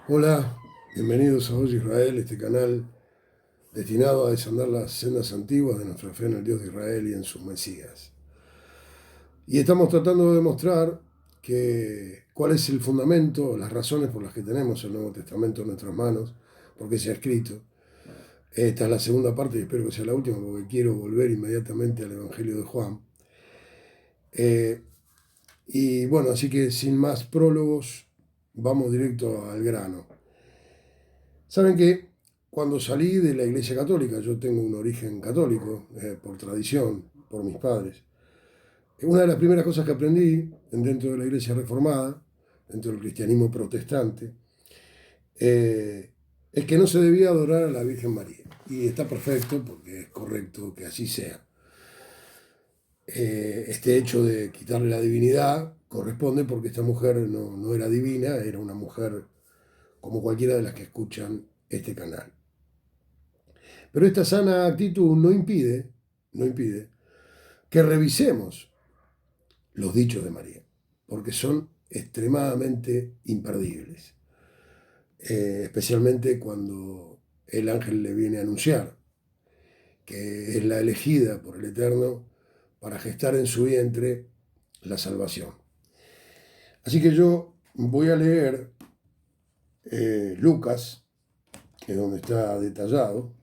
Hola, bienvenidos a Hoy Israel, este canal destinado a desandar las sendas antiguas de nuestra fe en el Dios de Israel y en sus Mesías. Y estamos tratando de demostrar cuál es el fundamento, las razones por las que tenemos el Nuevo Testamento en nuestras manos, porque se ha escrito. Esta es la segunda parte y espero que sea la última porque quiero volver inmediatamente al Evangelio de Juan. Eh, y bueno, así que sin más prólogos, vamos directo al grano. Saben que cuando salí de la Iglesia Católica, yo tengo un origen católico, por tradición, por mis padres. Una de las primeras cosas que aprendí dentro de la Iglesia Reformada, dentro del cristianismo protestante, eh, es que no se debía adorar a la Virgen María. Y está perfecto porque es correcto que así sea. Este hecho de quitarle la divinidad corresponde porque esta mujer no era divina, era una mujer como cualquiera de las que escuchan este canal. Pero esta sana actitud no impide que revisemos los dichos de María, porque son extremadamente imperdibles, especialmente cuando el ángel le viene a anunciar que es la elegida por el Eterno para gestar en su vientre la salvación. Así que yo voy a leer Lucas, que es donde está detallado,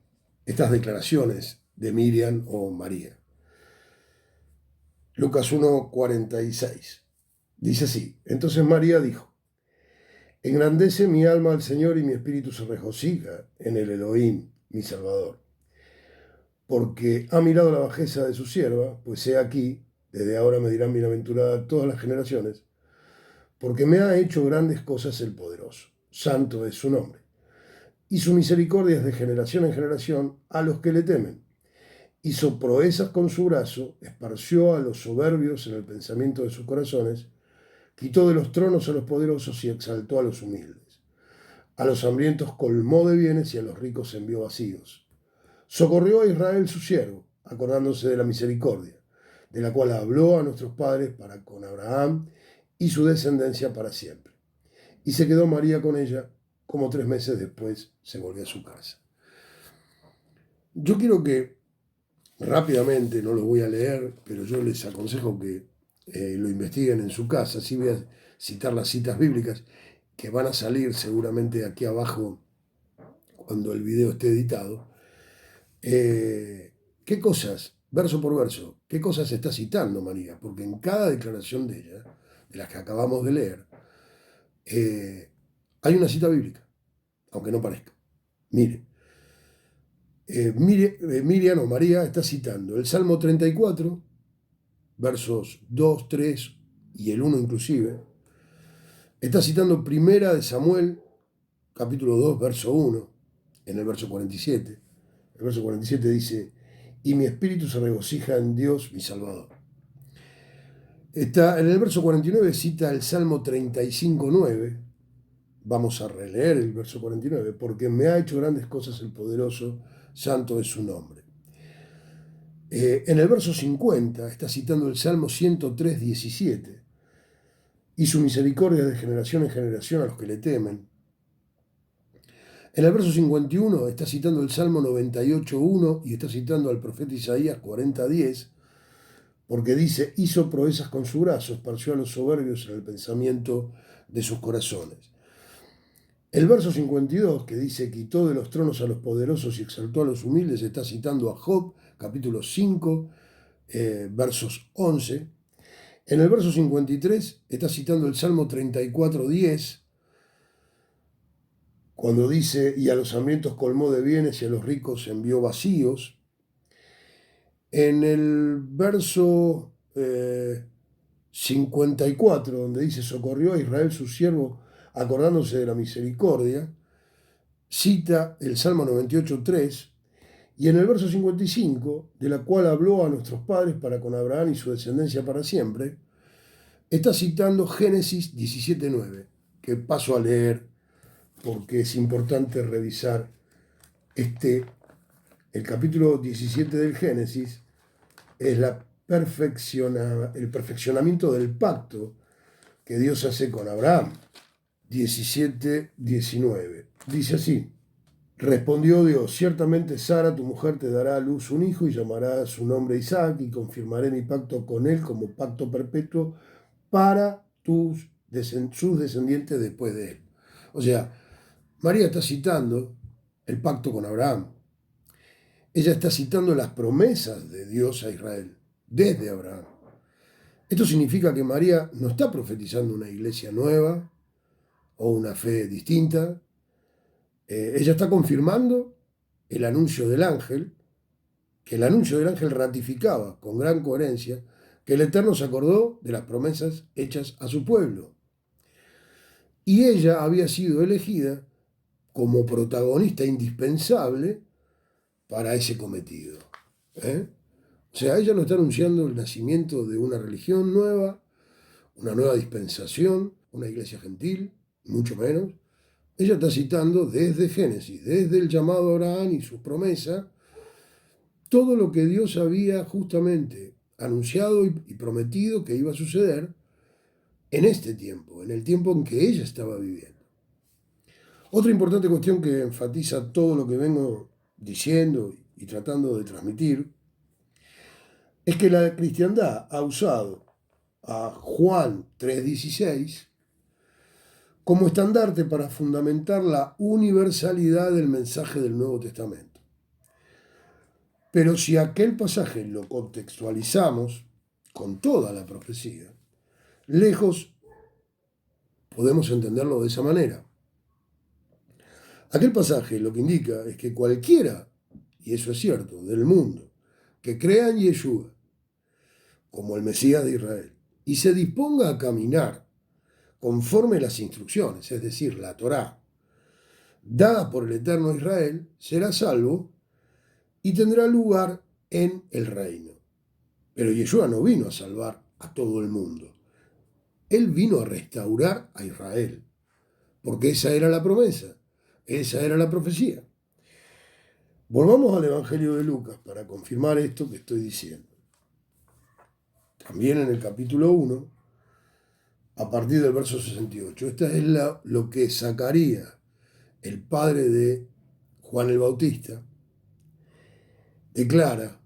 estas declaraciones de Miriam o María. Lucas 1:46. Dice así: Entonces María dijo: Engrandece mi alma al Señor y mi espíritu se regocija en el Elohim, mi Salvador, porque ha mirado la bajeza de su sierva, pues he aquí, desde ahora me dirán bienaventurada todas las generaciones, porque me ha hecho grandes cosas el poderoso. Santo es su nombre. Y su misericordia es de generación en generación a los que le temen. Hizo proezas con su brazo, esparció a los soberbios en el pensamiento de sus corazones, quitó de los tronos a los poderosos y exaltó a los humildes. A los hambrientos colmó de bienes y a los ricos envió vacíos. Socorrió a Israel su siervo, acordándose de la misericordia, de la cual habló a nuestros padres para con Abraham y su descendencia para siempre. Y se quedó María con ella, como 3 meses después se volvió a su casa. Yo quiero que rápidamente, no lo voy a leer, pero yo les aconsejo que lo investiguen en su casa. Así voy a citar las citas bíblicas que van a salir seguramente aquí abajo cuando el video esté editado. ¿Qué cosas, verso por verso, qué cosas está citando María? Porque en cada declaración de ella, de las que acabamos de leer, hay una cita bíblica, aunque no parezca. Mire, Miriam o María está citando el Salmo 34, versos 2, 3 y el 1 inclusive. Está citando Primera de Samuel, capítulo 2, verso 1, en el verso 47. El verso 47 dice: y mi espíritu se regocija en Dios, mi Salvador. Está en el verso 49, cita el Salmo 35, 9. Vamos a releer el verso 49. Porque me ha hecho grandes cosas el poderoso, santo es su nombre. En el verso 50 está citando el Salmo 103, 17. Y su misericordia de generación en generación a los que le temen. En el verso 51 está citando el Salmo 98, 1 y está citando al profeta Isaías 40, 10, porque dice: hizo proezas con su brazo, esparció a los soberbios en el pensamiento de sus corazones. El verso 52, que dice: quitó de los tronos a los poderosos y exaltó a los humildes, está citando a Job, capítulo 5, versos 11. En el verso 53 está citando el Salmo 34, 10, cuando dice: y a los hambrientos colmó de bienes y a los ricos envió vacíos. En el verso 54, donde dice: socorrió a Israel su siervo, acordándose de la misericordia, cita el Salmo 98, 3, y en el verso 55, de la cual habló a nuestros padres para con Abraham y su descendencia para siempre, está citando Génesis 17, 9, que paso a leer porque es importante revisar el capítulo 17 del Génesis. Es el perfeccionamiento del pacto que Dios hace con Abraham. 17, 19. Dice así: respondió Dios, ciertamente Sara, tu mujer, te dará a luz un hijo y llamará su nombre Isaac, y confirmaré mi pacto con él como pacto perpetuo para sus descendientes después de él. O sea, María está citando el pacto con Abraham. Ella está citando las promesas de Dios a Israel desde Abraham. Esto significa que María no está profetizando una iglesia nueva o una fe distinta. Ella está confirmando el anuncio del ángel, que el anuncio del ángel ratificaba con gran coherencia que el Eterno se acordó de las promesas hechas a su pueblo. Y ella había sido elegida como protagonista indispensable para ese cometido. ¿Eh? O sea, ella no está anunciando el nacimiento de una religión nueva, una nueva dispensación, una iglesia gentil, mucho menos. Ella está citando desde Génesis, desde el llamado a Abraham y su promesa, todo lo que Dios había justamente anunciado y prometido que iba a suceder en este tiempo, en el tiempo en que ella estaba viviendo. Otra importante cuestión que enfatiza todo lo que vengo diciendo y tratando de transmitir es que la cristiandad ha usado a Juan 3:16 como estandarte para fundamentar la universalidad del mensaje del Nuevo Testamento. Pero si aquel pasaje lo contextualizamos con toda la profecía, lejos podemos entenderlo de esa manera. Aquel pasaje lo que indica es que cualquiera, y eso es cierto, del mundo, que crea en Yeshua como el Mesías de Israel y se disponga a caminar conforme las instrucciones, es decir, la Torá, dada por el eterno Israel, será salvo y tendrá lugar en el reino. Pero Yeshua no vino a salvar a todo el mundo. Él vino a restaurar a Israel, porque esa era la promesa, esa era la profecía. Volvamos al Evangelio de Lucas para confirmar esto que estoy diciendo. También en el capítulo 1, a partir del verso 68. Esta es lo que Zacarías, el padre de Juan el Bautista, declara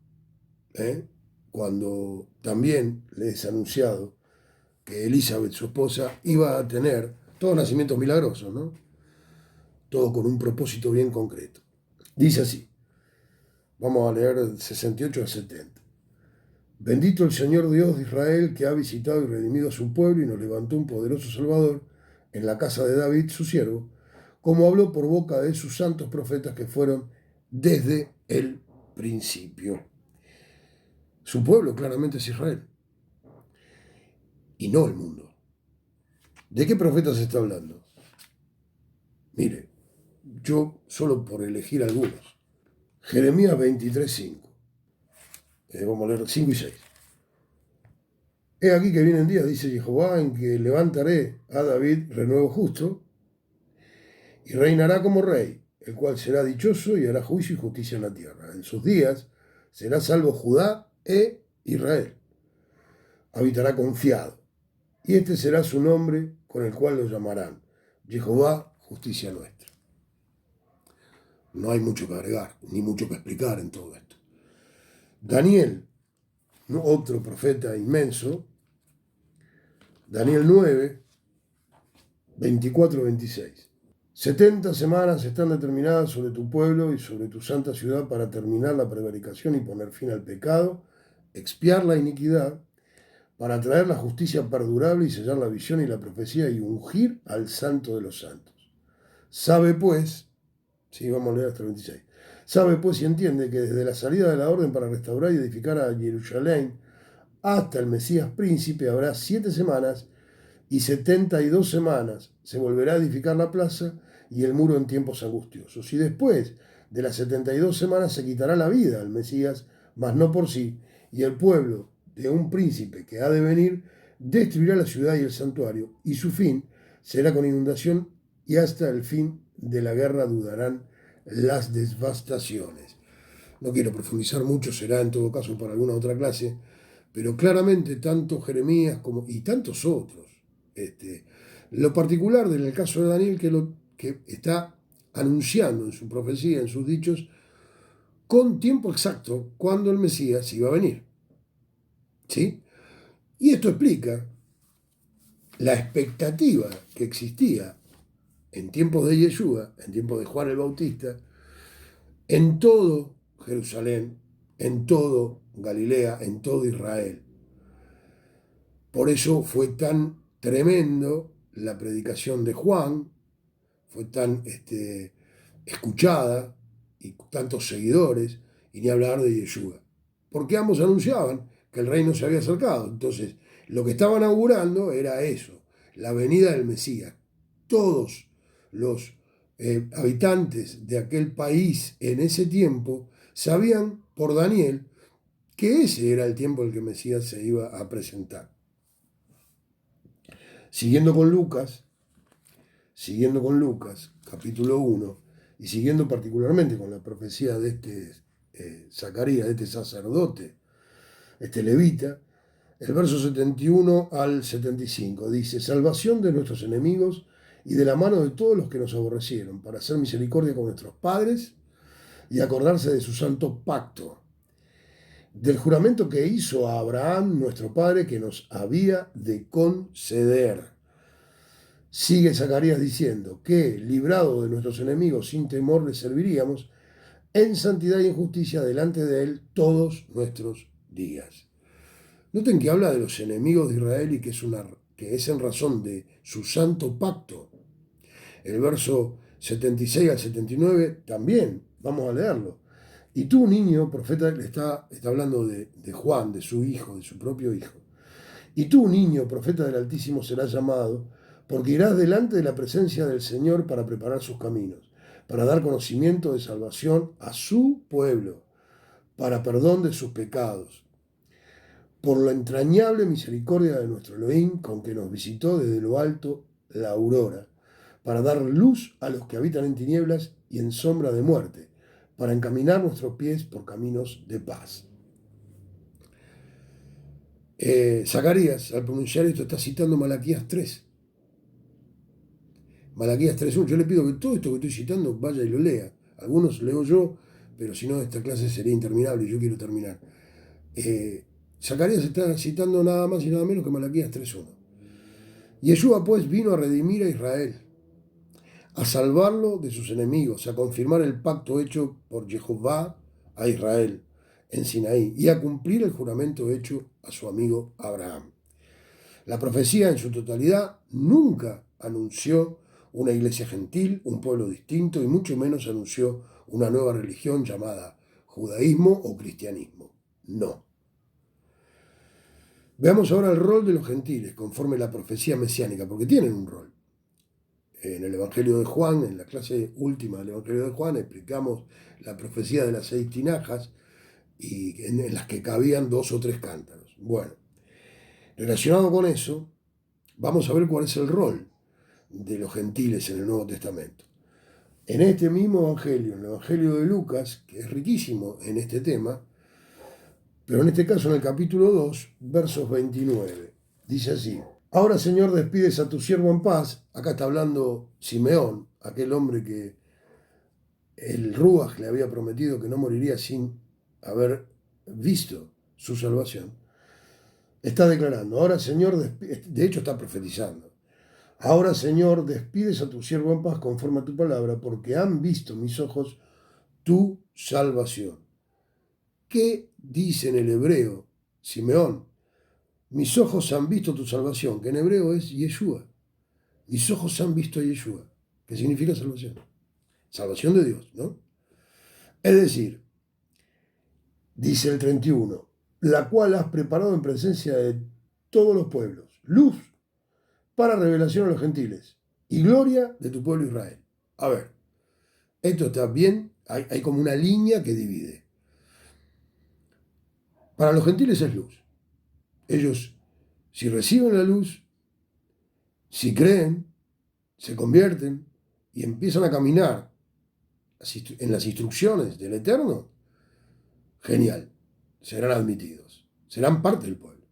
cuando también le es anunciado que Elizabeth, su esposa, iba a tener todos nacimientos milagrosos, ¿no? Todo con un propósito bien concreto. Dice así, vamos a leer 68 a 70. Bendito el Señor Dios de Israel, que ha visitado y redimido a su pueblo y nos levantó un poderoso Salvador en la casa de David, su siervo, como habló por boca de sus santos profetas que fueron desde el principio. Su pueblo claramente es Israel y no el mundo. ¿De qué profetas se está hablando? Mire, yo solo por elegir algunos. Jeremías 23:5. Vamos a leer 5 y 6. He aquí que vienen días, dice Jehová, en que levantaré a David renuevo justo y reinará como rey, el cual será dichoso y hará juicio y justicia en la tierra. En sus días será salvo Judá e Israel. Habitará confiado. Y este será su nombre con el cual lo llamarán Jehová, justicia nuestra. No hay mucho que agregar, ni mucho que explicar en todo esto. Daniel, otro profeta inmenso, Daniel 9, 24-26. 70 semanas están determinadas sobre tu pueblo y sobre tu santa ciudad para terminar la prevaricación y poner fin al pecado, expiar la iniquidad, para traer la justicia perdurable y sellar la visión y la profecía y ungir al santo de los santos. Sabe pues, sí, vamos a leer hasta el 26, sabe pues y entiende que desde la salida de la orden para restaurar y edificar a Jerusalén hasta el Mesías príncipe habrá 7 semanas y 72 semanas se volverá a edificar la plaza y el muro en tiempos angustiosos. Y después de las 72 semanas se quitará la vida al Mesías, mas no por sí, y el pueblo de un príncipe que ha de venir destruirá la ciudad y el santuario, y su fin será con inundación, y hasta el fin de la guerra durarán las devastaciones. No quiero profundizar mucho, será en todo caso para alguna otra clase, pero claramente tanto Jeremías como y tantos otros Lo particular en el caso de Daniel, que está anunciando en su profecía, en sus dichos, con tiempo exacto cuando el Mesías iba a venir. ¿Sí? Y esto explica la expectativa que existía en tiempos de Yeshua, en tiempos de Juan el Bautista, en todo Jerusalén, en todo Galilea, en todo Israel. Por eso fue tan tremendo la predicación de Juan, fue tan escuchada y tantos seguidores, y ni hablar de Yeshua. Porque ambos anunciaban que el reino se había acercado. Entonces, lo que estaban augurando era eso, la venida del Mesías. Todos los habitantes de aquel país en ese tiempo sabían por Daniel que ese era el tiempo en el que el Mesías se iba a presentar. Siguiendo con Lucas, capítulo 1, y siguiendo particularmente con la profecía de Zacarías, de este sacerdote, este levita, el verso 71 al 75 dice: salvación de nuestros enemigos y de la mano de todos los que nos aborrecieron, para hacer misericordia con nuestros padres y acordarse de su santo pacto, del juramento que hizo a Abraham, nuestro padre, que nos había de conceder. Sigue Zacarías diciendo que, librado de nuestros enemigos, sin temor le serviríamos en santidad y en justicia delante de él todos nuestros días. Noten que habla de los enemigos de Israel y que es en razón de su santo pacto. El verso 76 al 79 también, vamos a leerlo. Y tú, niño, profeta, está hablando de Juan, de su hijo, de su propio hijo. Y tú, niño, profeta del Altísimo, serás llamado, porque irás delante de la presencia del Señor para preparar sus caminos, para dar conocimiento de salvación a su pueblo, para perdón de sus pecados, por la entrañable misericordia de nuestro Elohim, con que nos visitó desde lo alto la aurora, para dar luz a los que habitan en tinieblas y en sombra de muerte, para encaminar nuestros pies por caminos de paz. Zacarías, al pronunciar esto, está citando Malaquías 3. Malaquías 3.1. Yo le pido que todo esto que estoy citando vaya y lo lea. Algunos leo yo, pero si no, esta clase sería interminable y yo quiero terminar. Zacarías está citando nada más y nada menos que Malaquías 3.1. Yeshua pues vino a redimir a Israel, a salvarlo de sus enemigos, a confirmar el pacto hecho por Jehová a Israel en Sinaí y a cumplir el juramento hecho a su amigo Abraham. La profecía en su totalidad nunca anunció una iglesia gentil, un pueblo distinto, y mucho menos anunció una nueva religión llamada judaísmo o cristianismo. No. Veamos ahora el rol de los gentiles conforme la profecía mesiánica, porque tienen un rol. En el Evangelio de Juan, en la clase última del Evangelio de Juan, explicamos la profecía de las 6 tinajas y en las que cabían 2 o 3 cántaros. Bueno, relacionado con eso, vamos a ver cuál es el rol de los gentiles en el Nuevo Testamento. En este mismo Evangelio, en el Evangelio de Lucas, que es riquísimo en este tema, pero en este caso en el capítulo 2, versos 29, dice así: ahora, Señor, despides a tu siervo en paz. Acá está hablando Simeón, aquel hombre que el Ruach le había prometido que no moriría sin haber visto su salvación. Está declarando: ahora, Señor, de hecho está profetizando. Ahora, Señor, despides a tu siervo en paz conforme a tu palabra, porque han visto mis ojos tu salvación. ¿Qué dice en el hebreo Simeón? Mis ojos han visto tu salvación, que en hebreo es Yeshua. Mis ojos han visto a Yeshua, que significa salvación. Salvación de Dios, ¿no? Es decir, dice el 31, la cual has preparado en presencia de todos los pueblos, luz para revelación a los gentiles y gloria de tu pueblo Israel. A ver, esto está bien, hay como una línea que divide. Para los gentiles es luz. Ellos, si reciben la luz, si creen, se convierten y empiezan a caminar en las instrucciones del Eterno, genial, serán admitidos, serán parte del pueblo.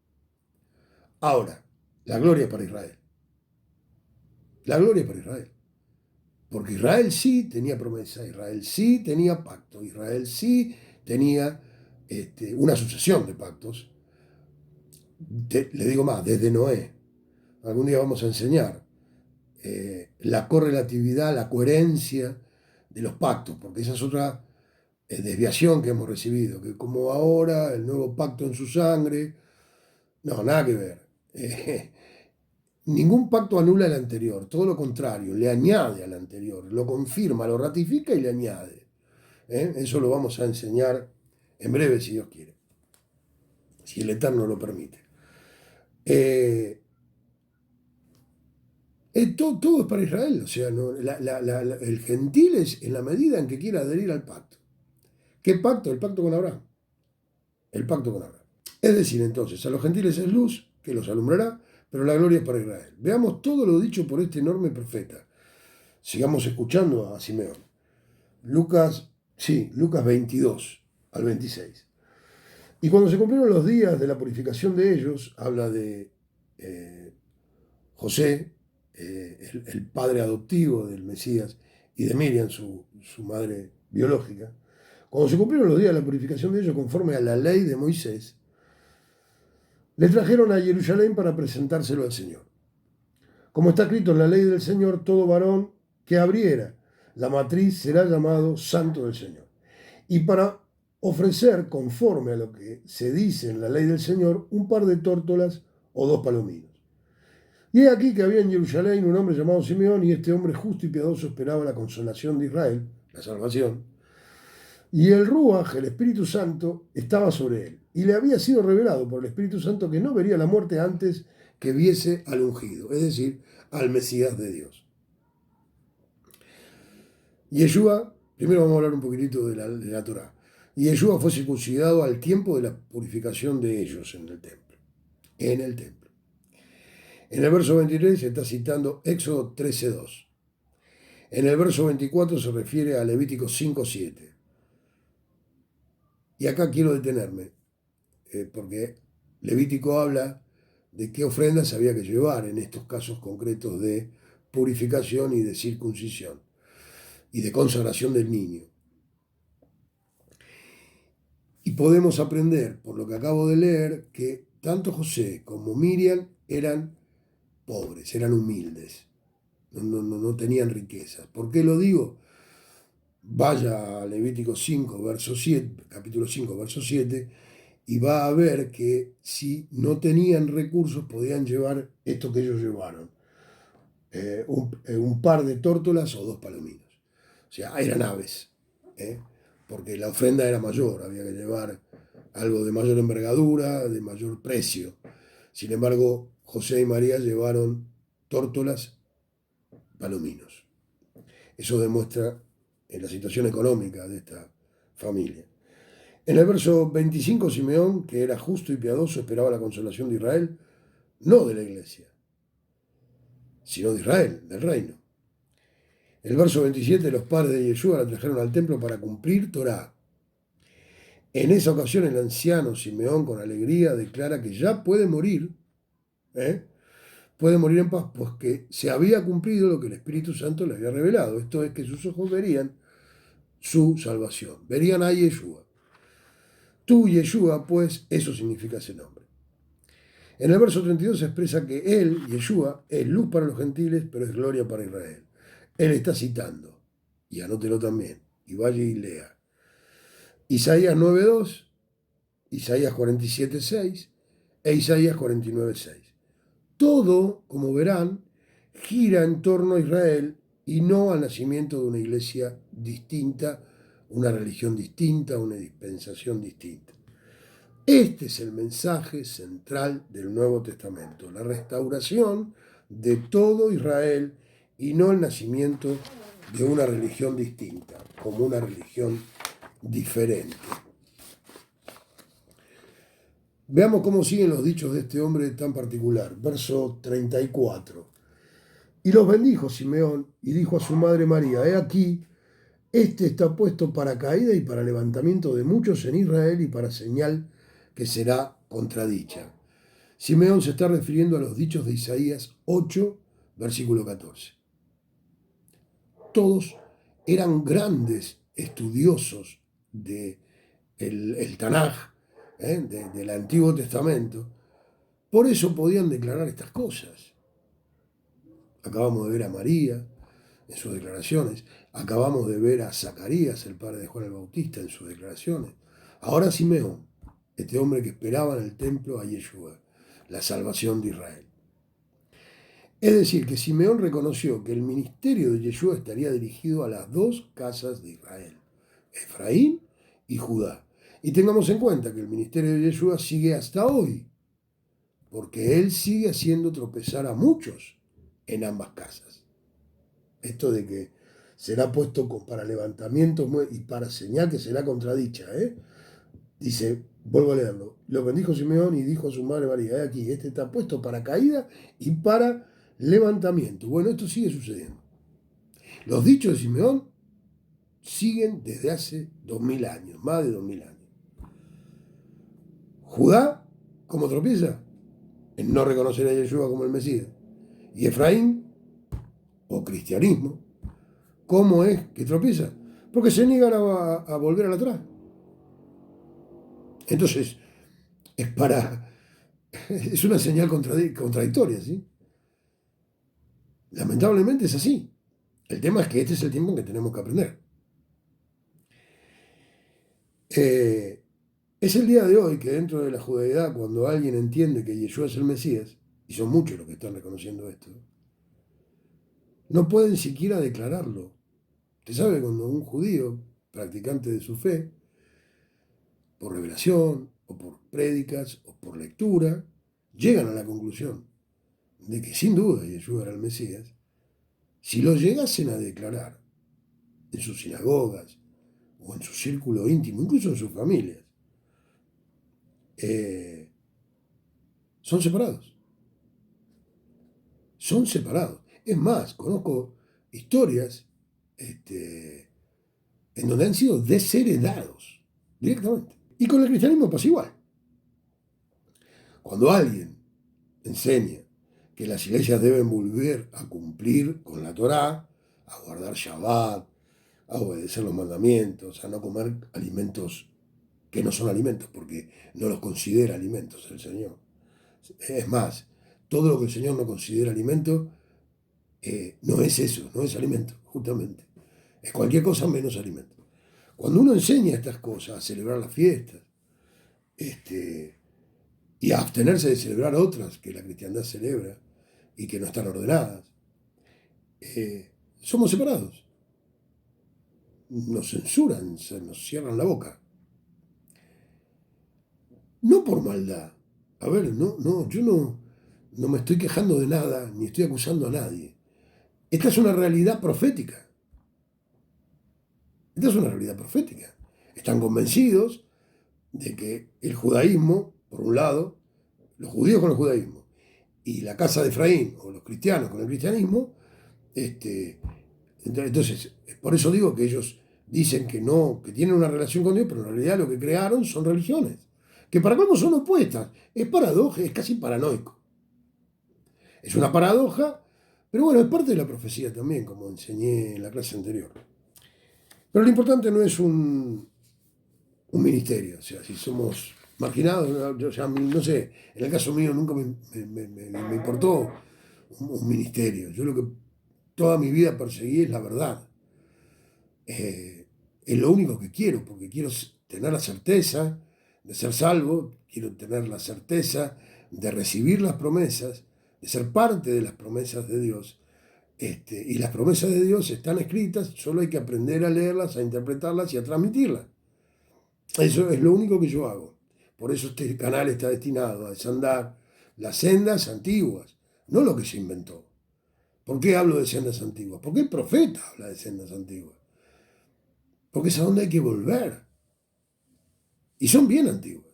Ahora, la gloria para Israel. La gloria es para Israel. Porque Israel sí tenía promesa, Israel sí tenía pacto, Israel sí tenía una sucesión de pactos. Le digo más, desde Noé. Algún día vamos a enseñar la correlatividad, la coherencia de los pactos, porque esa es otra desviación que hemos recibido, que como ahora el nuevo pacto en su sangre, no, nada que ver. Ningún pacto anula el anterior, todo lo contrario, le añade al anterior, lo confirma, lo ratifica y le añade. Eso lo vamos a enseñar en breve, si Dios quiere, si el Eterno lo permite. Todo es para Israel, o sea, no, el gentil es en la medida en que quiera adherir al pacto. ¿Qué pacto? El pacto con Abraham. El pacto con Abraham. Es decir, entonces, a los gentiles es luz que los alumbrará, pero la gloria es para Israel. Veamos todo lo dicho por este enorme profeta. Sigamos escuchando a Simeón. Lucas 22 al 26. Y cuando se cumplieron los días de la purificación de ellos, habla de José, el padre adoptivo del Mesías, y de Miriam, su madre biológica. Cuando se cumplieron los días de la purificación de ellos, conforme a la ley de Moisés, le trajeron a Jerusalén para presentárselo al Señor. Como está escrito en la ley del Señor, todo varón que abriera la matriz será llamado santo del Señor. Y para ofrecer, conforme a lo que se dice en la ley del Señor, un par de tórtolas o 2 palominos. Y he aquí que había en Jerusalén un hombre llamado Simeón, y este hombre justo y piadoso esperaba la consolación de Israel, la salvación. Y el Ruaj, el Espíritu Santo, estaba sobre él. Y le había sido revelado por el Espíritu Santo que no vería la muerte antes que viese al ungido, es decir, al Mesías de Dios. Yeshua, primero vamos a hablar un poquitito de la Torá. Y Yeshua fue circuncidado al tiempo de la purificación de ellos en el templo. En el templo. En el verso 23 se está citando Éxodo 13:2. En el verso 24 se refiere a Levítico 5:7. Y acá quiero detenerme, porque Levítico habla de qué ofrendas había que llevar en estos casos concretos de purificación y de circuncisión y de consagración del niño. Y podemos aprender, por lo que acabo de leer, que tanto José como Miriam eran pobres, eran humildes, no tenían riquezas. ¿Por qué lo digo? Vaya a Levítico 5, verso 7, capítulo 5, verso 7, y va a ver que si no tenían recursos podían llevar esto que ellos llevaron, un par de tórtolas o 2 palominos. O sea, eran aves, porque la ofrenda era mayor, había que llevar algo de mayor envergadura, de mayor precio. Sin embargo, José y María llevaron tórtolas, palominos. Eso demuestra la situación económica de esta familia. En el verso 25, Simeón, que era justo y piadoso, esperaba la consolación de Israel, no de la iglesia, sino de Israel, del reino. El verso 27, los padres de Yeshua la trajeron al templo para cumplir Torá. En esa ocasión el anciano Simeón, con alegría, declara que ya puede morir, puede morir en paz, pues que se había cumplido lo que el Espíritu Santo le había revelado. Esto es que sus ojos verían su salvación, verían a Yeshua. Tú, Yeshua, pues, eso significa ese nombre. En el verso 32 se expresa que él, Yeshua, es luz para los gentiles, pero es gloria para Israel. Él está citando, y anótelo también, y vaya y lea, Isaías 9:2, Isaías 47:6 e Isaías 49:6. Todo, como verán, gira en torno a Israel y no al nacimiento de una iglesia distinta, una religión distinta, una dispensación distinta. Este es el mensaje central del Nuevo Testamento, la restauración de todo Israel y no el nacimiento de una religión distinta, como una religión diferente. Veamos cómo siguen los dichos de este hombre tan particular. Verso 34. Y los bendijo Simeón y dijo a su madre María, he aquí, este está puesto para caída y para levantamiento de muchos en Israel y para señal que será contradicha. Simeón se está refiriendo a los dichos de Isaías 8, versículo 14. todos eran grandes estudiosos de el Tanaj, del Antiguo Testamento. Por eso podían declarar estas cosas. Acabamos de ver a María en sus declaraciones. Acabamos de ver a Zacarías, el padre de Juan el Bautista, en sus declaraciones. Ahora Simeón, este hombre que esperaba en el templo a Yeshua, la salvación de Israel. Es decir, que Simeón reconoció que el ministerio de Yeshua estaría dirigido a las dos casas de Israel, Efraín y Judá. Y tengamos en cuenta que el ministerio de Yeshua sigue hasta hoy, porque él sigue haciendo tropezar a muchos en ambas casas. Esto de que será puesto para levantamientos y para señal que será contradicha. Dice, vuelvo a leerlo, lo bendijo Simeón y dijo a su madre María, aquí, este está puesto para caída y para levantamiento. Bueno, esto sigue sucediendo. Los dichos de Simeón siguen desde hace 2000 años, más de 2000 años. Judá, ¿cómo tropieza? En no reconocer a Yeshua como el Mesías. Y Efraín, o cristianismo, ¿cómo es que tropieza? Porque se niegan a volver a la Torá. Entonces, es una señal contradictoria, ¿sí? Lamentablemente es así. El tema es que este es el tiempo en que tenemos que aprender. Es el día de hoy que dentro de la judaidad, cuando alguien entiende que Yeshua es el Mesías, y son muchos los que están reconociendo esto, no pueden siquiera declararlo. Usted sabe, cuando un judío, practicante de su fe, por revelación, o por prédicas, o por lectura, llegan a la conclusión de que sin duda Yeshua era el Mesías, si lo llegasen a declarar en sus sinagogas, o en su círculo íntimo, incluso en sus familias, son separados. Son separados. Es más, conozco historias en donde han sido desheredados directamente. Y con el cristianismo pasa igual. Cuando alguien enseña que las iglesias deben volver a cumplir con la Torá, a guardar Shabbat, a obedecer los mandamientos, a no comer alimentos que no son alimentos, porque no los considera alimentos el Señor. Es más, todo lo que el Señor no considera alimento, no es eso, no es alimento, justamente. Es cualquier cosa menos alimento. Cuando uno enseña estas cosas, a celebrar las fiestas, y a abstenerse de celebrar otras que la cristiandad celebra y que no están ordenadas, somos separados. Nos censuran, nos cierran la boca. No por maldad. A ver, yo no me estoy quejando de nada, ni estoy acusando a nadie. Esta es una realidad profética. Esta es una realidad profética. Están convencidos de que el judaísmo, por un lado, los judíos con el judaísmo, y la casa de Efraín, o los cristianos con el cristianismo, entonces, por eso digo que ellos dicen que no, que tienen una relación con Dios, pero en realidad lo que crearon son religiones, que para cómo son opuestas. Es paradoja, es casi paranoico. Es una paradoja, pero bueno, es parte de la profecía también, como enseñé en la clase anterior. Pero lo importante no es un ministerio, o sea, si somos marginados, o sea, no sé, en el caso mío nunca me importó un ministerio. Yo lo que toda mi vida perseguí es la verdad. Es lo único que quiero, porque quiero tener la certeza de ser salvo, quiero tener la certeza de recibir las promesas, de ser parte de las promesas de Dios. Y las promesas de Dios están escritas, solo hay que aprender a leerlas, a interpretarlas y a transmitirlas. Eso es lo único que yo hago. Por eso este canal está destinado a desandar las sendas antiguas, no lo que se inventó. ¿Por qué hablo de sendas antiguas? Porque el profeta habla de sendas antiguas. Porque es a donde hay que volver. Y son bien antiguas.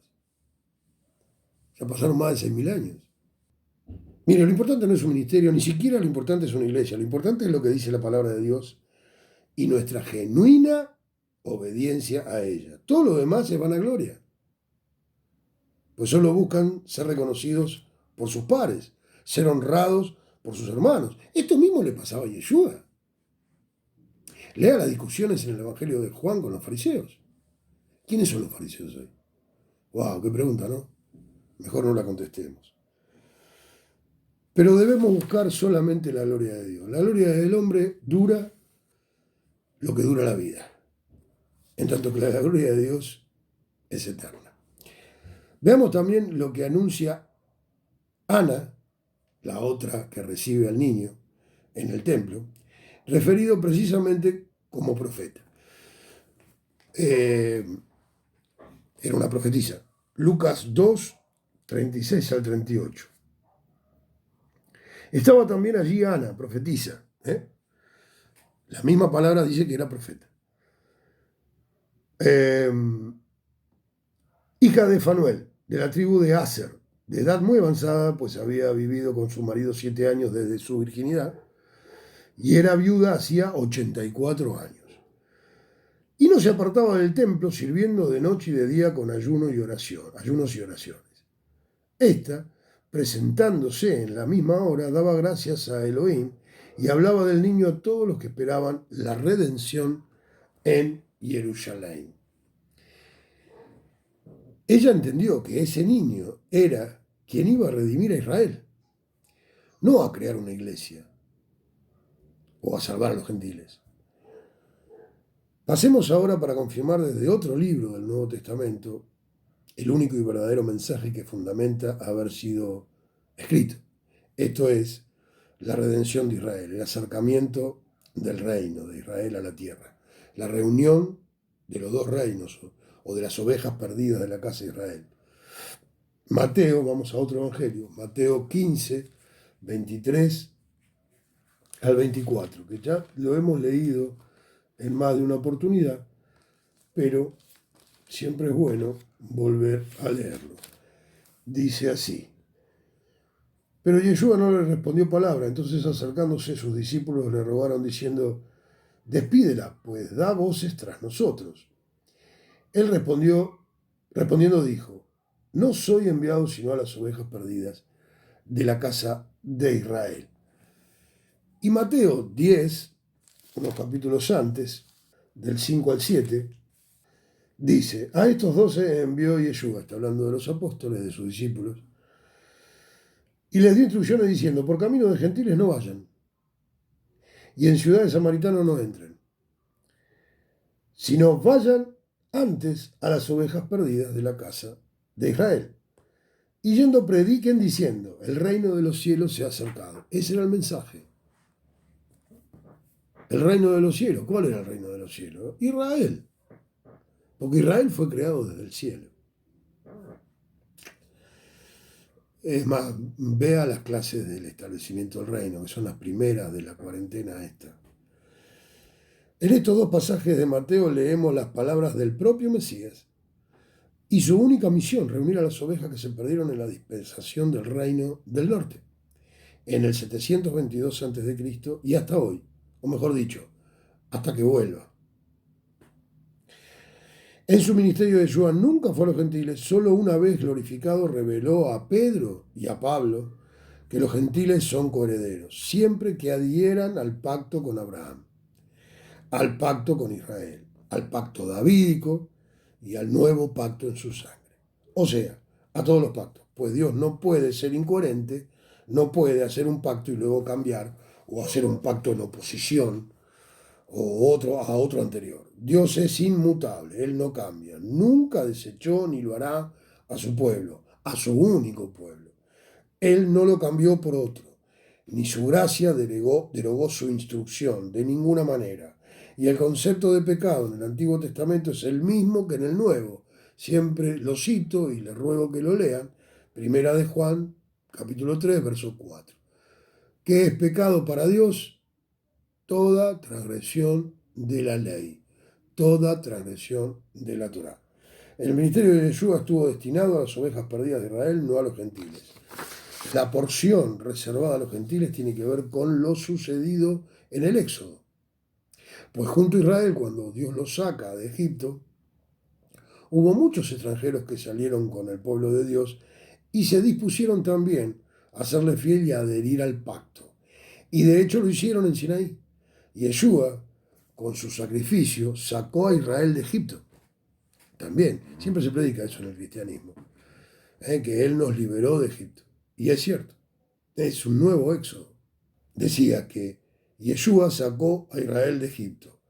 Ya pasaron más de 6000 años. Mire, lo importante no es un ministerio, ni siquiera lo importante es una iglesia. Lo importante es lo que dice la palabra de Dios y nuestra genuina obediencia a ella. Todo lo demás es vanagloria. Pues solo buscan ser reconocidos por sus pares, ser honrados por sus hermanos. Esto mismo le pasaba a Yeshua. Lea las discusiones en el Evangelio de Juan con los fariseos. ¿Quiénes son los fariseos hoy? ¡Wow! ¡Qué pregunta!, ¿no? Mejor no la contestemos. Pero debemos buscar solamente la gloria de Dios. La gloria del hombre dura lo que dura la vida, en tanto que la gloria de Dios es eterna. Veamos también lo que anuncia Ana, la otra que recibe al niño en el templo, referido precisamente como profeta. Era una profetisa. Lucas 2, 36 al 38. Estaba también allí Ana, profetisa. La misma palabra dice que era profeta. Hija de Fanuel, de la tribu de Aser, de edad muy avanzada, pues había vivido con su marido 7 años desde su virginidad, y era viuda hacía 84 años. Y no se apartaba del templo, sirviendo de noche y de día con ayunos y oraciones. Esta, presentándose en la misma hora, daba gracias a Elohim y hablaba del niño a todos los que esperaban la redención en Jerusalén. Ella entendió que ese niño era quien iba a redimir a Israel, no a crear una iglesia o a salvar a los gentiles. Pasemos ahora para confirmar desde otro libro del Nuevo Testamento el único y verdadero mensaje que fundamenta haber sido escrito. Esto es la redención de Israel, el acercamiento del reino de Israel a la tierra, la reunión de los dos reinos o de las ovejas perdidas de la casa de Israel. Mateo, vamos a otro evangelio, Mateo 15, 23 al 24, que ya lo hemos leído en más de una oportunidad, pero siempre es bueno volver a leerlo. Dice así: pero Yeshua no le respondió palabra, entonces acercándose sus discípulos le rogaron diciendo: despídela, pues da voces tras nosotros. Él respondiendo dijo: no soy enviado sino a las ovejas perdidas de la casa de Israel. Y Mateo 10, unos capítulos antes, del 5 al 7, dice: a estos 12 envió Yeshua, está hablando de los apóstoles, de sus discípulos, y les dio instrucciones diciendo: por camino de gentiles no vayan, y en ciudades samaritanas no entren, sino vayan antes a las ovejas perdidas de la casa de Israel. Y yendo prediquen diciendo: el reino de los cielos se ha acercado. Ese era el mensaje. El reino de los cielos. ¿Cuál era el reino de los cielos? Israel. Porque Israel fue creado desde el cielo. Es más, vea las clases del establecimiento del reino, que son las primeras de la cuarentena esta. En estos dos pasajes de Mateo leemos las palabras del propio Mesías y su única misión: reunir a las ovejas que se perdieron en la dispensación del reino del norte, en el 722 a.C. y hasta hoy, o mejor dicho, hasta que vuelva. En su ministerio Yeshua nunca fue a los gentiles, solo una vez glorificado reveló a Pedro y a Pablo que los gentiles son coherederos, siempre que adhieran al pacto con Abraham, al pacto con Israel, al pacto davídico y al nuevo pacto en su sangre. O sea, a todos los pactos, pues Dios no puede ser incoherente, no puede hacer un pacto y luego cambiar, o hacer un pacto en oposición o a otro anterior. Dios es inmutable, Él no cambia, nunca desechó ni lo hará a su pueblo, a su único pueblo. Él no lo cambió por otro, ni su gracia derogó su instrucción de ninguna manera. Y el concepto de pecado en el Antiguo Testamento es el mismo que en el Nuevo. Siempre lo cito y les ruego que lo lean. Primera de Juan, capítulo 3, verso 4. ¿Qué es pecado para Dios? Toda transgresión de la ley, toda transgresión de la Torá. El ministerio de Yeshua estuvo destinado a las ovejas perdidas de Israel, no a los gentiles. La porción reservada a los gentiles tiene que ver con lo sucedido en el Éxodo. Pues junto a Israel, cuando Dios los saca de Egipto, hubo muchos extranjeros que salieron con el pueblo de Dios y se dispusieron también a serle fiel y a adherir al pacto. Y de hecho lo hicieron en Sinaí. Yeshua, con su sacrificio, sacó a Israel de Egipto. También, siempre se predica eso en el cristianismo, que Él nos liberó de Egipto. Y es cierto, es un nuevo éxodo. Decía que Yeshua sacó a Israel de Egipto,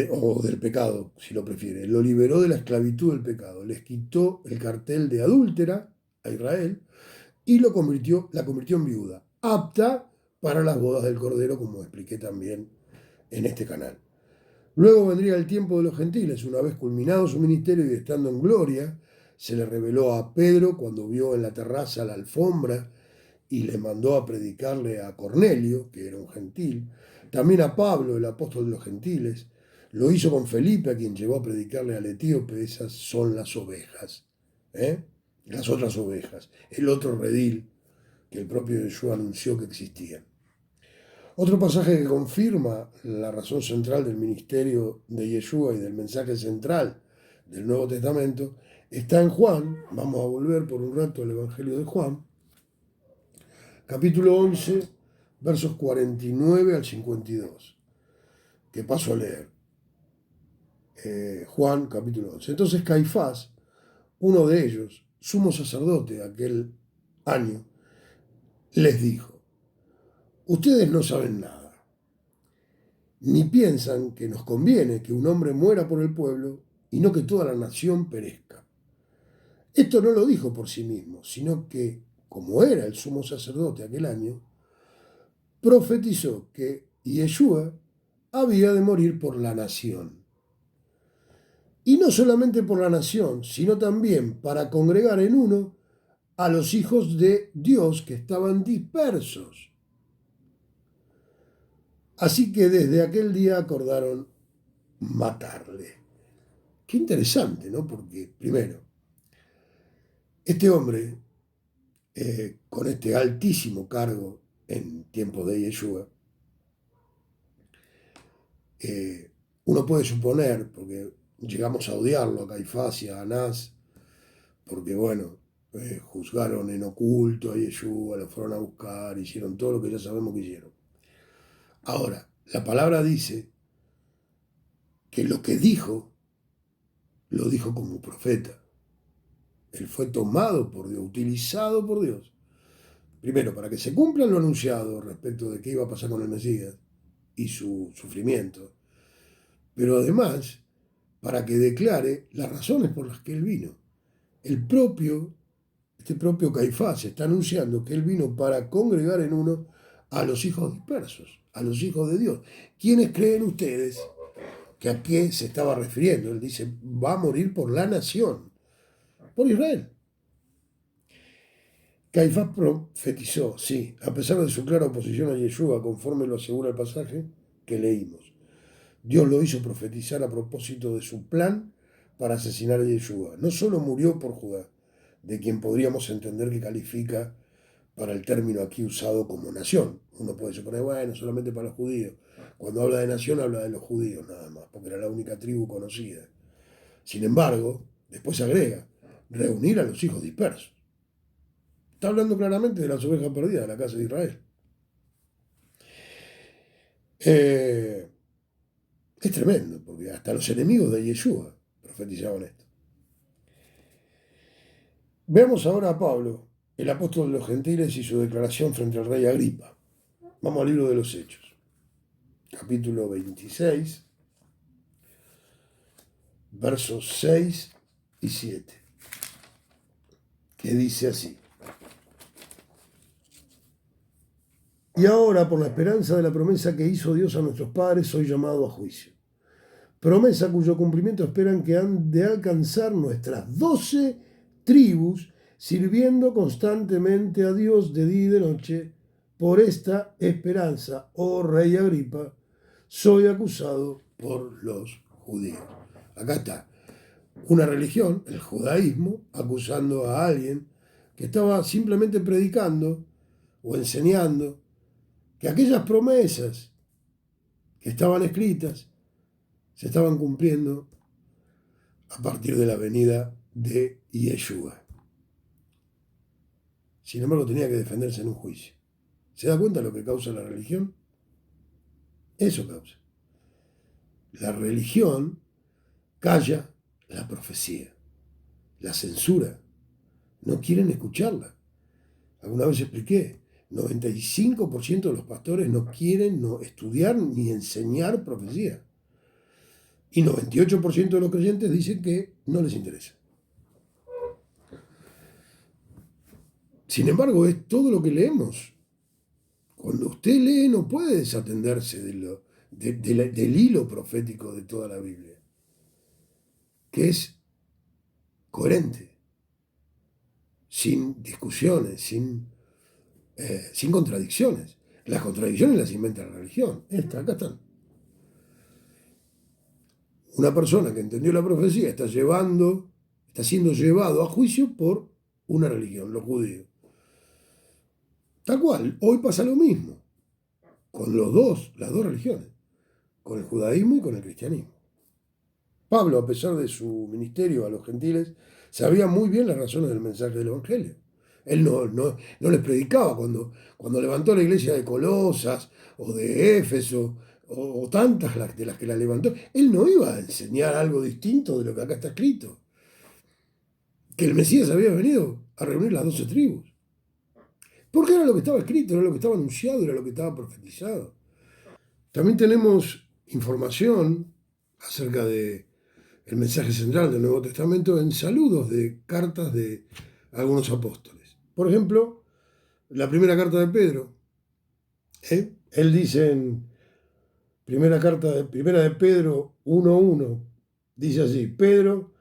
o del pecado, si lo prefiere. Lo liberó de la esclavitud del pecado. Les quitó el cartel de adúltera a Israel y la convirtió en viuda, apta para las bodas del Cordero, como expliqué también en este canal. Luego vendría el tiempo de los gentiles. Una vez culminado su ministerio y estando en gloria, se le reveló a Pedro cuando vio en la terraza la alfombra y le mandó a predicarle a Cornelio, que era un gentil, también a Pablo, el apóstol de los gentiles. Lo hizo con Felipe, a quien llevó a predicarle al etíope. Esas son las ovejas, las otras ovejas, el otro redil que el propio Yeshua anunció que existían. Otro pasaje que confirma la razón central del ministerio de Yeshua y del mensaje central del Nuevo Testamento está en Juan. Vamos a volver por un rato al Evangelio de Juan, capítulo 11, versos 49 al 52, que paso a leer. Juan, capítulo 11. Entonces Caifás, uno de ellos, sumo sacerdote aquel año, les dijo: ustedes no saben nada, ni piensan que nos conviene que un hombre muera por el pueblo y no que toda la nación perezca. Esto no lo dijo por sí mismo, sino que, como era el sumo sacerdote aquel año, profetizó que Yeshua había de morir por la nación. Y no solamente por la nación, sino también para congregar en uno a los hijos de Dios que estaban dispersos. Así que desde aquel día acordaron matarle. Qué interesante, ¿no? Porque, primero, este hombre, con este altísimo cargo en tiempos de Yeshua, uno puede suponer, porque llegamos a odiarlo a Caifás y a Anás, porque, bueno, juzgaron en oculto a Yeshua, lo fueron a buscar, hicieron todo lo que ya sabemos que hicieron. Ahora, la palabra dice que lo que dijo, lo dijo como profeta. Él fue tomado por Dios, utilizado por Dios. Primero, para que se cumpla lo anunciado respecto de qué iba a pasar con el Mesías y su sufrimiento. Pero además, para que declare las razones por las que él vino. Este propio Caifás está anunciando que él vino para congregar en uno a los hijos dispersos, a los hijos de Dios. ¿Quiénes creen ustedes que a qué se estaba refiriendo? Él dice, va a morir por la nación, por Israel. Caifás profetizó, sí, a pesar de su clara oposición a Yeshua, conforme lo asegura el pasaje que leímos. Dios lo hizo profetizar a propósito de su plan para asesinar a Yeshua. No solo murió por Judá, de quien podríamos entender que califica para el término aquí usado como nación. Uno puede suponer, bueno, solamente para los judíos. Cuando habla de nación, habla de los judíos nada más, porque era la única tribu conocida. Sin embargo, después agrega, reunir a los hijos dispersos. Está hablando claramente de las ovejas perdidas de la casa de Israel. Es tremendo, porque hasta los enemigos de Yeshua profetizaban esto. Veamos ahora a Pablo, el apóstol de los gentiles, y su declaración frente al rey Agripa. Vamos al libro de los Hechos, capítulo 26, versos 6 y 7, que dice así: y ahora, por la esperanza de la promesa que hizo Dios a nuestros padres, soy llamado a juicio. Promesa cuyo cumplimiento esperan que han de alcanzar nuestras 12 tribus, sirviendo constantemente a Dios de día y de noche. Por esta esperanza, oh rey Agripa, soy acusado por los judíos. Acá está una religión, el judaísmo, acusando a alguien que estaba simplemente predicando o enseñando que aquellas promesas que estaban escritas se estaban cumpliendo a partir de la venida de Yeshua. Sin embargo, tenía que defenderse en un juicio. ¿Se da cuenta de lo que causa la religión? Eso causa. La religión calla la profecía, la censura, no quieren escucharla. Alguna vez expliqué, 95% de los pastores no quieren estudiar ni enseñar profecía. Y 98% de los creyentes dicen que no les interesa. Sin embargo, es todo lo que leemos. Cuando usted lee no puede desatenderse del hilo profético de toda la Biblia, que es coherente, sin discusiones, sin contradicciones. Las contradicciones las inventa la religión. Acá están. Una persona que entendió la profecía está siendo llevado a juicio por una religión, los judíos. Tal cual, hoy pasa lo mismo con las dos religiones, con el judaísmo y con el cristianismo. Pablo, a pesar de su ministerio a los gentiles, sabía muy bien las razones del mensaje del Evangelio. Él no les predicaba cuando levantó la iglesia de Colosas o de Éfeso o tantas de las que la levantó. Él no iba a enseñar algo distinto de lo que acá está escrito. Que el Mesías había venido a reunir las 12 tribus. Porque era lo que estaba escrito, era lo que estaba anunciado, era lo que estaba profetizado. También tenemos información acerca de el mensaje central del Nuevo Testamento en saludos de cartas de algunos apóstoles. Por ejemplo, la primera carta de Pedro. Él dice en primera de Pedro 1:1, dice así: Pedro,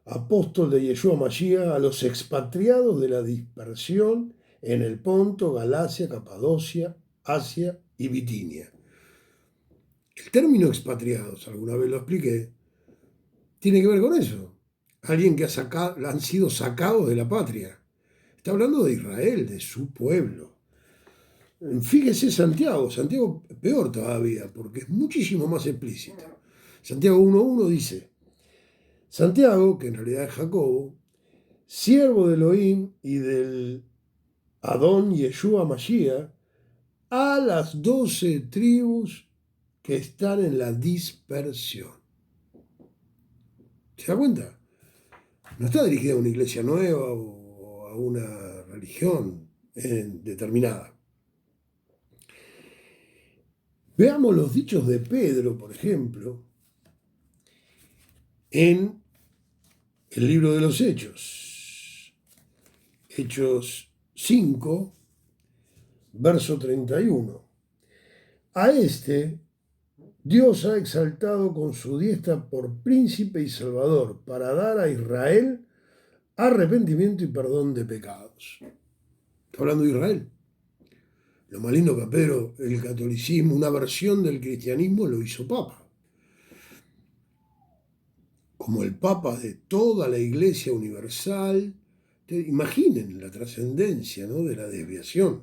apóstol de Yeshua Mashiach, a los expatriados de la dispersión en el Ponto, Galacia, Capadocia, Asia y Bitinia. El término expatriados, alguna vez lo expliqué, tiene que ver con eso. Alguien que han sido sacados de la patria. Está hablando de Israel, de su pueblo. Fíjese Santiago peor todavía, porque es muchísimo más explícito. Santiago 1:1 dice: Santiago, que en realidad es Jacobo, siervo de Elohim y del Adón Yeshua Mashiach, a las 12 tribus que están en la dispersión. ¿Se da cuenta? No está dirigida a una iglesia nueva o a una religión determinada. Veamos los dichos de Pedro, por ejemplo, en el libro de los Hechos. Hechos 5, verso 31. A este Dios ha exaltado con su diestra por príncipe y salvador, para dar a Israel arrepentimiento y perdón de pecados. Está hablando de Israel. Lo más lindo que a Pedro, el catolicismo, una versión del cristianismo, lo hizo papa. Como el papa de toda la iglesia universal. Imaginen la trascendencia, ¿no?, de la desviación.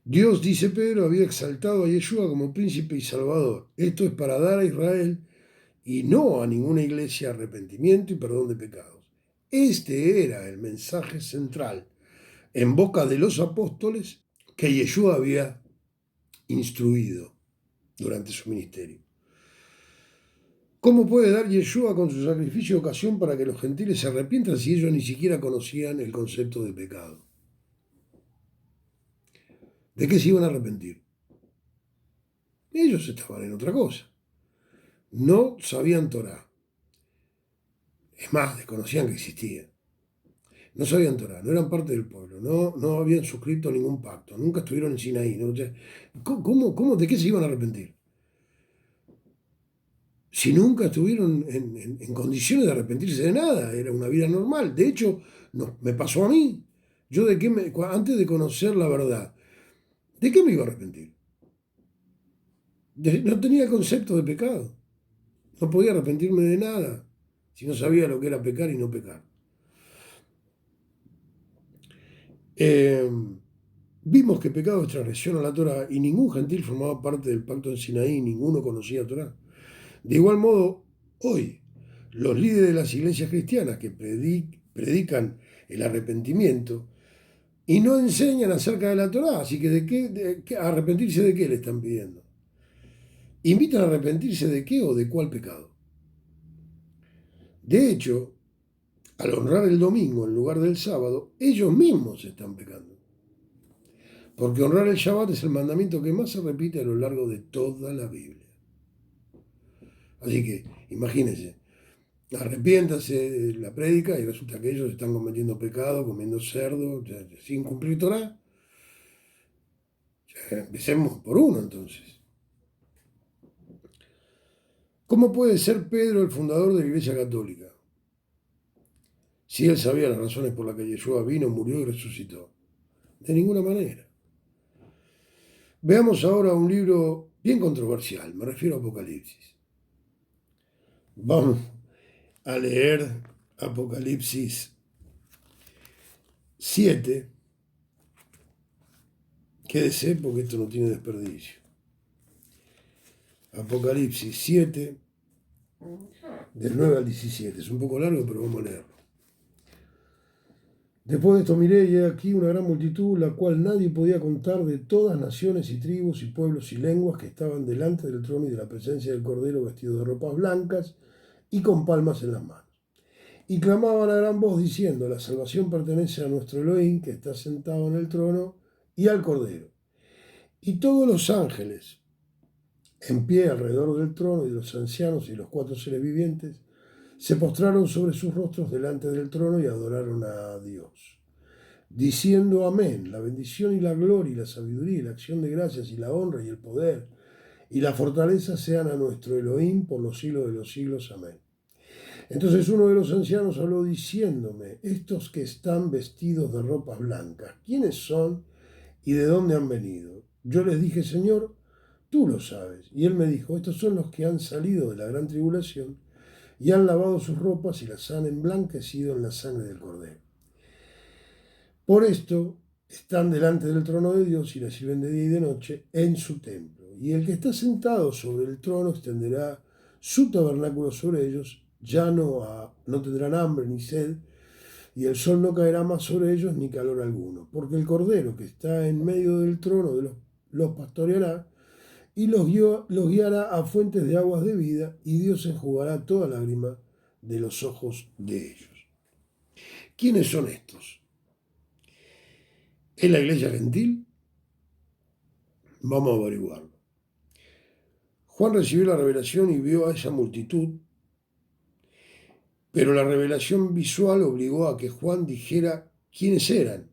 Dios, dice Pedro, había exaltado a Yeshua como príncipe y salvador. Esto es para dar a Israel y no a ninguna iglesia arrepentimiento y perdón de pecados. Este era el mensaje central en boca de los apóstoles que Yeshua había instruido durante su ministerio. ¿Cómo puede dar Yeshua con su sacrificio ocasión para que los gentiles se arrepientan si ellos ni siquiera conocían el concepto de pecado? ¿De qué se iban a arrepentir? Ellos estaban en otra cosa. No sabían Torá. Es más, desconocían que existía. No sabían Torá, no eran parte del pueblo, no habían suscrito ningún pacto, nunca estuvieron en Sinaí. ¿No? ¿De qué se iban a arrepentir? Si nunca estuvieron en condiciones de arrepentirse de nada, era una vida normal. De hecho, me pasó a mí. Yo antes de conocer la verdad, ¿de qué me iba a arrepentir? No tenía concepto de pecado. No podía arrepentirme de nada si no sabía lo que era pecar y no pecar. Vimos que pecado es transgresión a la Torá y ningún gentil formaba parte del pacto de Sinaí, ninguno conocía Torá. De igual modo, hoy, los líderes de las iglesias cristianas que predican el arrepentimiento y no enseñan acerca de la Torá. Así que ¿arrepentirse de qué le están pidiendo? ¿Invitan a arrepentirse de qué o de cuál pecado? De hecho, al honrar el domingo en lugar del sábado, ellos mismos están pecando. Porque honrar el Shabbat es el mandamiento que más se repite a lo largo de toda la Biblia. Así que, imagínense, arrepiéntase de la prédica y resulta que ellos están cometiendo pecado, comiendo cerdo, sin cumplir Torah. Empecemos por uno entonces. ¿Cómo puede ser Pedro el fundador de la Iglesia Católica? Si él sabía las razones por las que Yeshua vino, murió y resucitó. De ninguna manera. Veamos ahora un libro bien controversial, me refiero a Apocalipsis. Vamos a leer Apocalipsis 7. Quédese porque esto no tiene desperdicio. Apocalipsis 7, del 9 al 17. Es un poco largo, pero vamos a leerlo. Después de esto miré y he aquí una gran multitud, la cual nadie podía contar, de todas naciones y tribus y pueblos y lenguas, que estaban delante del trono y de la presencia del Cordero, vestidos de ropas blancas y con palmas en las manos. Y clamaban a gran voz diciendo: la salvación pertenece a nuestro Elohim, que está sentado en el trono, y al Cordero. Y todos los ángeles, en pie alrededor del trono, y los ancianos y los 4 seres vivientes, se postraron sobre sus rostros delante del trono y adoraron a Dios, diciendo amén, la bendición y la gloria y la sabiduría y la acción de gracias y la honra y el poder y la fortaleza sean a nuestro Elohim por los siglos de los siglos. Amén. Entonces uno de los ancianos habló diciéndome: estos que están vestidos de ropas blancas, ¿quiénes son y de dónde han venido? Yo les dije: Señor, tú lo sabes. Y él me dijo: estos son los que han salido de la gran tribulación y han lavado sus ropas y las han emblanquecido en la sangre del Cordero. Por esto están delante del trono de Dios y le sirven de día y de noche en su templo. Y el que está sentado sobre el trono extenderá su tabernáculo sobre ellos, ya no tendrán hambre ni sed, y el sol no caerá más sobre ellos ni calor alguno, porque el Cordero que está en medio del trono los pastoreará y los guiará a fuentes de aguas de vida, y Dios enjugará toda lágrima de los ojos de ellos. ¿Quiénes son estos? ¿Es la iglesia gentil? Vamos a averiguarlo. Juan recibió la revelación y vio a esa multitud, pero la revelación visual obligó a que Juan dijera quiénes eran.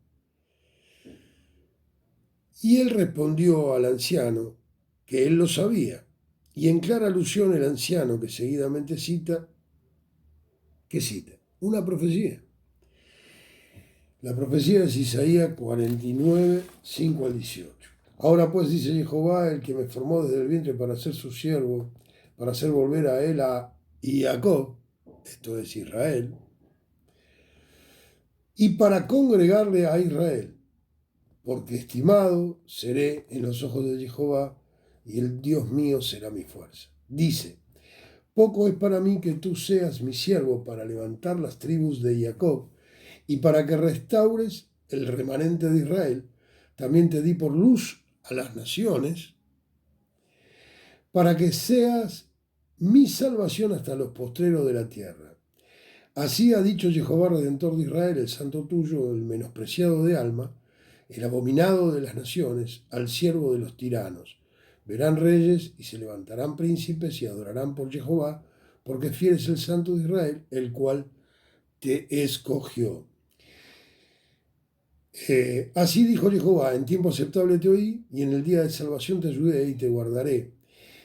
Y él respondió al anciano que él lo sabía, y en clara alusión el anciano, que seguidamente cita, ¿qué cita? Una profecía. La profecía es Isaías 49, 5 al 18. Ahora pues, dice Jehová, el que me formó desde el vientre para ser su siervo, para hacer volver a él a Jacob, esto es Israel, y para congregarle a Israel, porque estimado seré en los ojos de Jehová, y el Dios mío será mi fuerza. Dice: poco es para mí que tú seas mi siervo para levantar las tribus de Jacob, y para que restaures el remanente de Israel. También te di por luz a las naciones, para que seas mi salvación hasta los postreros de la tierra. Así ha dicho Jehová, Redentor de Israel, el santo tuyo, el menospreciado de alma, el abominado de las naciones, al siervo de los tiranos. Verán reyes y se levantarán príncipes y adorarán por Jehová, porque fiel es el santo de Israel, el cual te escogió. Así dijo Jehová: en tiempo aceptable te oí, y en el día de salvación te ayudé y te guardaré.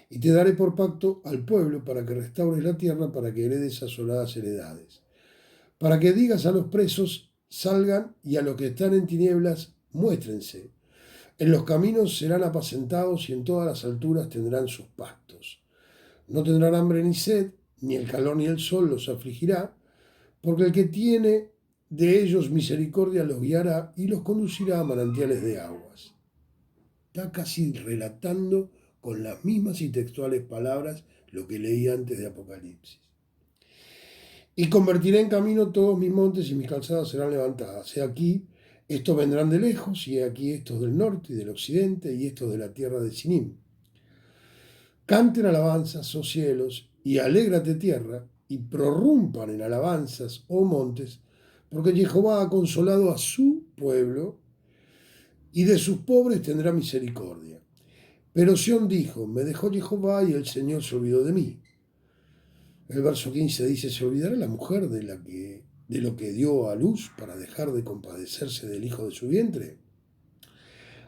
Y te daré por pacto al pueblo, para que restaures la tierra, para que heredes asoladas heredades. Para que digas a los presos: salgan, y a los que están en tinieblas: muéstrense. En los caminos serán apacentados, y en todas las alturas tendrán sus pastos. No tendrán hambre ni sed, ni el calor ni el sol los afligirá, porque el que tiene de ellos misericordia los guiará y los conducirá a manantiales de aguas. Está casi relatando con las mismas y textuales palabras lo que leí antes de Apocalipsis. Y convertiré en camino todos mis montes y mis calzadas serán levantadas. He aquí, Estos vendrán de lejos, y aquí estos del norte y del occidente, y estos de la tierra de Sinim. Canten alabanzas, oh cielos, y alégrate tierra, y prorrumpan en alabanzas, oh montes, porque Jehová ha consolado a su pueblo, y de sus pobres tendrá misericordia. Pero Sión dijo, me dejó Jehová, y el Señor se olvidó de mí. El verso 15 dice, ¿se olvidará la mujer de lo que dio a luz para dejar de compadecerse del hijo de su vientre?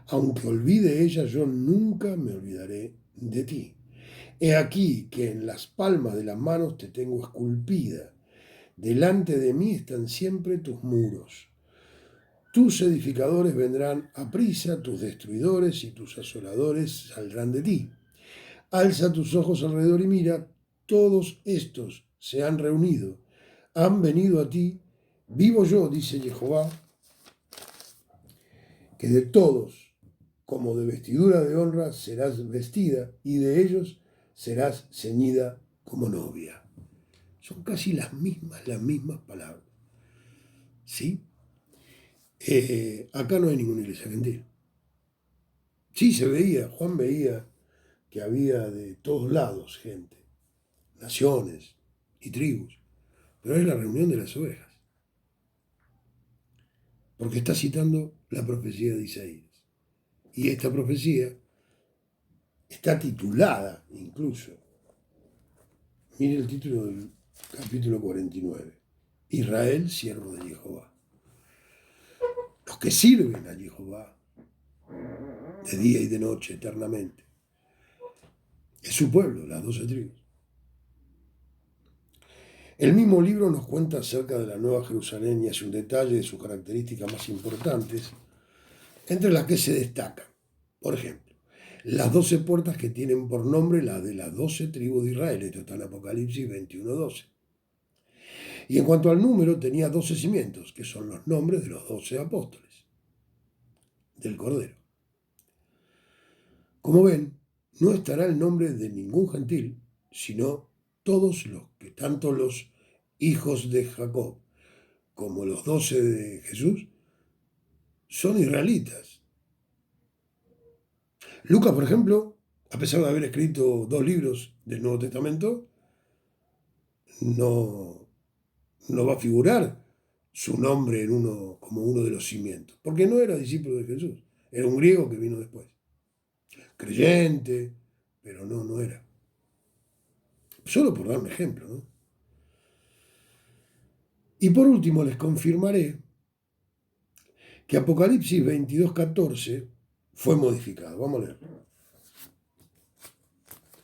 Aunque olvide ella, yo nunca me olvidaré de ti. He aquí que en las palmas de las manos te tengo esculpida. Delante de mí están siempre tus muros. Tus edificadores vendrán a prisa, tus destruidores y tus asoladores saldrán de ti. Alza tus ojos alrededor y mira, todos estos se han reunido, han venido a ti. Vivo yo, dice Jehová, que de todos, como de vestidura de honra, serás vestida, y de ellos serás ceñida como novia. Son casi las mismas palabras. ¿Sí? Acá no hay ninguna iglesia gentil. Sí, se veía, Juan veía que había de todos lados gente, naciones y tribus, pero es la reunión de las ovejas, porque está citando la profecía de Isaías. Y esta profecía está titulada incluso, mire el título del capítulo 49, Israel, siervo de Jehová. Los que sirven a Jehová de día y de noche eternamente. Es su pueblo, las 12 tribus. El mismo libro nos cuenta acerca de la Nueva Jerusalén y hace un detalle de sus características más importantes, entre las que se destacan, por ejemplo, las 12 puertas que tienen por nombre las de las 12 tribus de Israel. Esto está en Apocalipsis 21:12. Y en cuanto al número, tenía 12 cimientos, que son los nombres de los 12 apóstoles del Cordero. Como ven, no estará el nombre de ningún gentil, sino todos los que, tanto los hijos de Jacob como los 12 de Jesús, son israelitas. Lucas, por ejemplo, a pesar de haber escrito 2 libros del Nuevo Testamento, no, no va a figurar su nombre como uno de los cimientos, porque no era discípulo de Jesús, era un griego que vino después. Creyente, pero no era. Solo por dar un ejemplo, ¿no? Y por último les confirmaré que Apocalipsis 22:14 fue modificado. Vamos a leerlo.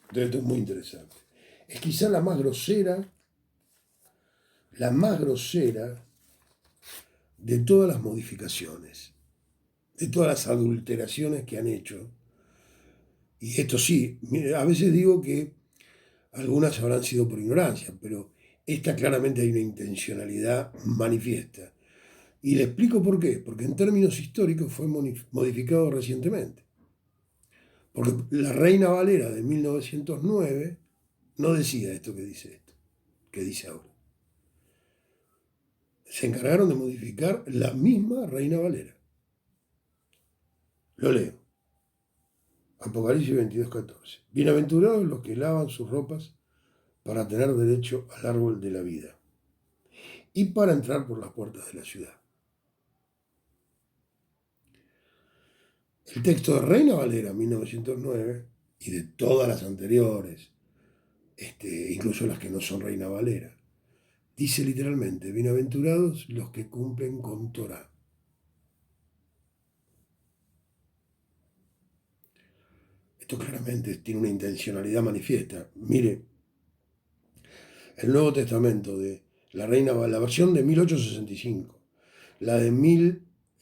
Entonces, esto es muy interesante. Es quizá la más grosera de todas las modificaciones, de todas las adulteraciones que han hecho. Y esto sí, mire, a veces digo que algunas habrán sido por ignorancia, pero esta claramente hay una intencionalidad manifiesta. Y le explico por qué. Porque en términos históricos fue modificado recientemente. Porque la Reina Valera de 1909 no decía esto, que dice ahora. Se encargaron de modificar la misma Reina Valera. Lo leo. Apocalipsis 22:14. Bienaventurados los que lavan sus ropas para tener derecho al árbol de la vida y para entrar por las puertas de la ciudad. El texto de Reina Valera 1909 y de todas las anteriores, incluso las que no son Reina Valera, dice literalmente, bienaventurados los que cumplen con Torah. Esto claramente tiene una intencionalidad manifiesta. Mire, el Nuevo Testamento de la versión de 1865, la de